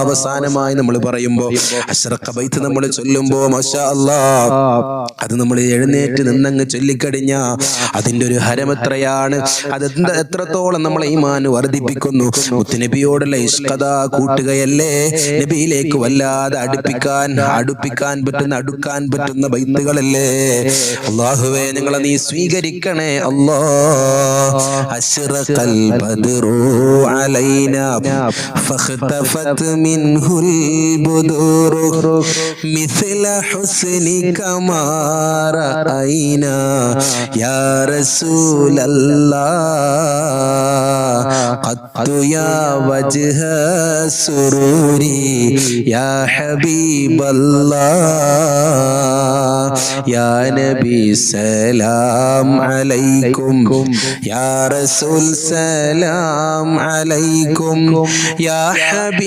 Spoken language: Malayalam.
അവസാനമായി നമ്മൾ പറയുമ്പോൾ അശ്റഖ ബൈത്ത് നമ്മൾ ചൊല്ലുമ്പോൾ മാഷാ അല്ലാഹ് അത് നമ്മൾ എഴുന്നേറ്റ് നിന്നങ്ങ് ചൊല്ലിക്കഴിഞ്ഞ അതിന്റെ ഒരു ഹരം എത്രയാണ്, അത് എത്രത്തോളം നമ്മളെ ഈമാൻ വർദ്ധിപ്പിക്കുന്നു. മുത്തുനബിയോടുള്ള ഇഷ്കത കൂട്ടുകയല്ലേ, നബിയിലേക്ക് വല്ലാതെ അടുപ്പിക്കാൻ പറ്റുന്ന ബൈത്തുകളല്ലേ. അല്ലാഹുവേ ഞങ്ങളെ നീ സ്വീകരിക്കണേ അല്ലാഹ്. അശ്റഖൽ ബദ്റു അലൈനാ ഫഖ്തഫത് മിൻഹുൽ ബുദൂറു മിസ്ല ഹുസ്നിക മാ റഅയ്നാ യാ റസൂലല്ലാഹ് ഖത്തു യാ വജ്ഹ സുറൂരി യാ ഹബീബല്ലാഹ് യാ നബി സലാം അലൈക്കും യാ റസൂൽ സലാം അലൈക്കും യാ ഹബീബ്